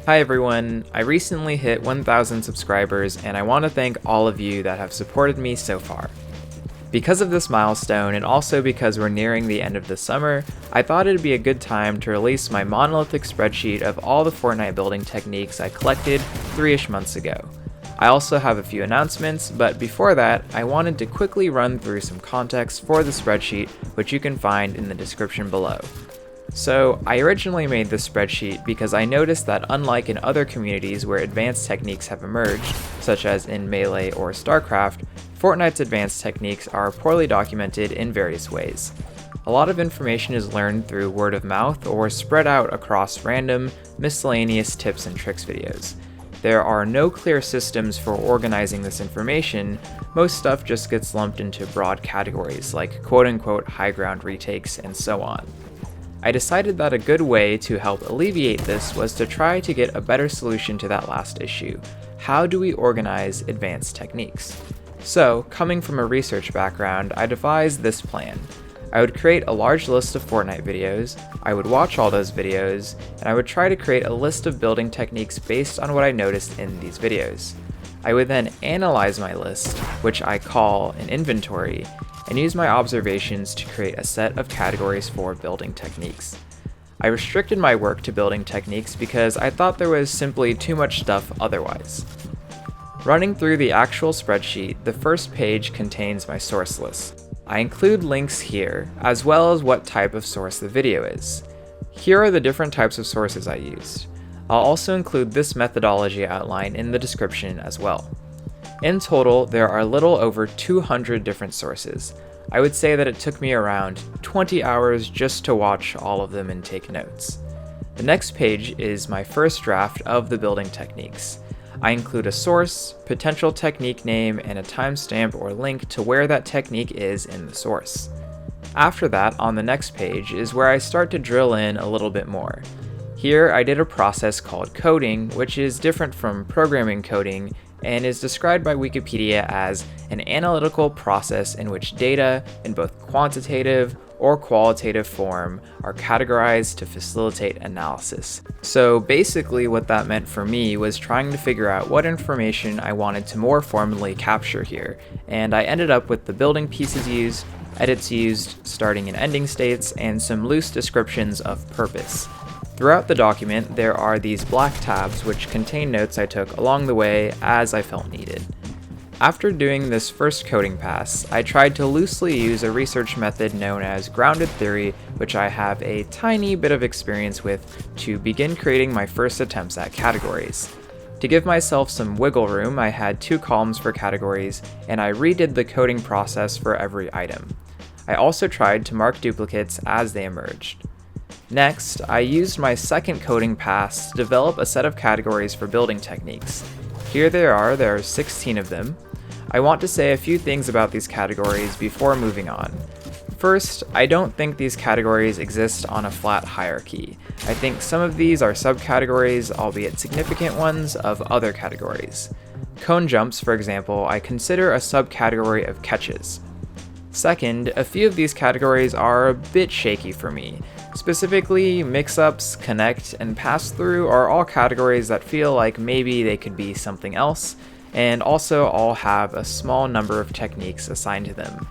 Hi everyone, I recently hit 1,000 subscribers and I want to thank all of you that have supported me so far. Because of this milestone and also because we're nearing the end of the summer, I thought it'd be a good time to release my monolithic spreadsheet of all the Fortnite building techniques I collected 3-ish months ago. I also have a few announcements, but before that, I wanted to quickly run through some context for the spreadsheet, which you can find in the description below. So, I originally made this spreadsheet because I noticed that unlike in other communities where advanced techniques have emerged, such as in Melee or StarCraft, Fortnite's advanced techniques are poorly documented in various ways. A lot of information is learned through word of mouth or spread out across random, miscellaneous tips and tricks videos. There are no clear systems for organizing this information. Most stuff just gets lumped into broad categories like quote-unquote high ground retakes and so on. I decided that a good way to help alleviate this was to try to get a better solution to that last issue. How do we organize advanced techniques? So, coming from a research background, I devised this plan. I would create a large list of Fortnite videos, I would watch all those videos, and I would try to create a list of building techniques based on what I noticed in these videos. I would then analyze my list, which I call an inventory, and use my observations to create a set of categories for building techniques. I restricted my work to building techniques because I thought there was simply too much stuff otherwise. Running through the actual spreadsheet, the first page contains my source list. I include links here, as well as what type of source the video is. Here are the different types of sources I used. I'll also include this methodology outline in the description as well. In total, there are a little over 200 different sources. I would say that it took me around 20 hours just to watch all of them and take notes. The next page is my first draft of the building techniques. I include a source, potential technique name, and a timestamp or link to where that technique is in the source. After that, on the next page is where I start to drill in a little bit more. Here, I did a process called coding, which is different from programming coding and is described by Wikipedia as an analytical process in which data, in both quantitative or qualitative form, are categorized to facilitate analysis. So basically what that meant for me was trying to figure out what information I wanted to more formally capture here, and I ended up with the building pieces used, edits used, starting and ending states, and some loose descriptions of purpose. Throughout the document, there are these black tabs which contain notes I took along the way as I felt needed. After doing this first coding pass, I tried to loosely use a research method known as grounded theory, which I have a tiny bit of experience with, to begin creating my first attempts at categories. To give myself some wiggle room, I had 2 columns for categories, and I redid the coding process for every item. I also tried to mark duplicates as they emerged. Next, I used my second coding pass to develop a set of categories for building techniques. Here there are 16 of them. I want to say a few things about these categories before moving on. First, I don't think these categories exist on a flat hierarchy. I think some of these are subcategories, albeit significant ones, of other categories. Cone jumps, for example, I consider a subcategory of catches. Second, a few of these categories are a bit shaky for me. Specifically, mix-ups, connect, and pass-through are all categories that feel like maybe they could be something else, and also all have a small number of techniques assigned to them.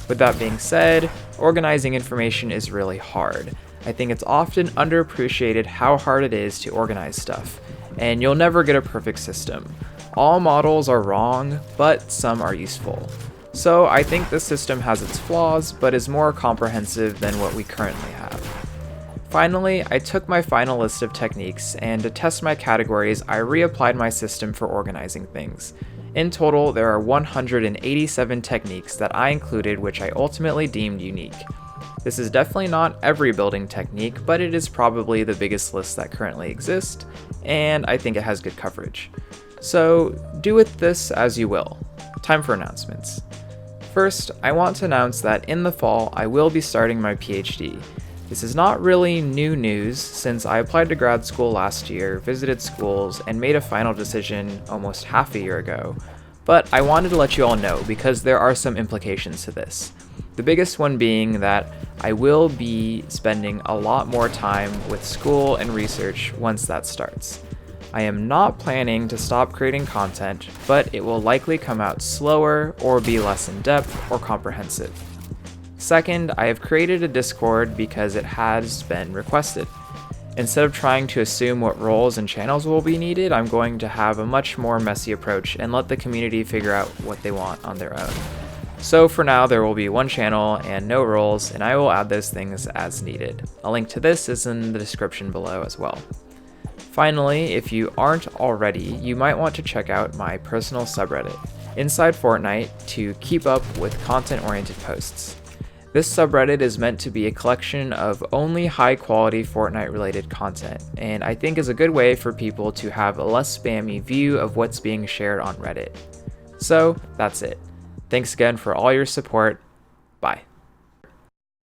With that being said, organizing information is really hard. I think it's often underappreciated how hard it is to organize stuff, and you'll never get a perfect system. All models are wrong, but some are useful. So I think this system has its flaws, but is more comprehensive than what we currently have. Finally, I took my final list of techniques, and to test my categories, I reapplied my system for organizing things. In total, there are 187 techniques that I included which I ultimately deemed unique. This is definitely not every building technique, but it is probably the biggest list that currently exists, and I think it has good coverage. So do with this as you will. Time for announcements. First, I want to announce that in the fall, I will be starting my Ph.D. This is not really new news since I applied to grad school last year, visited schools, and made a final decision almost half a year ago. But I wanted to let you all know because there are some implications to this. The biggest one being that I will be spending a lot more time with school and research once that starts. I am not planning to stop creating content, but it will likely come out slower or be less in depth or comprehensive. Second, I have created a Discord because it has been requested. Instead of trying to assume what roles and channels will be needed, I'm going to have a much more messy approach and let the community figure out what they want on their own. So for now, there will be one channel and no roles, and I will add those things as needed. A link to this is in the description below as well. Finally, if you aren't already, you might want to check out my personal subreddit, Inside Fortnite, to keep up with content-oriented posts. This subreddit is meant to be a collection of only high-quality Fortnite-related content, and I think is a good way for people to have a less spammy view of what's being shared on Reddit. So, that's it. Thanks again for all your support. Bye.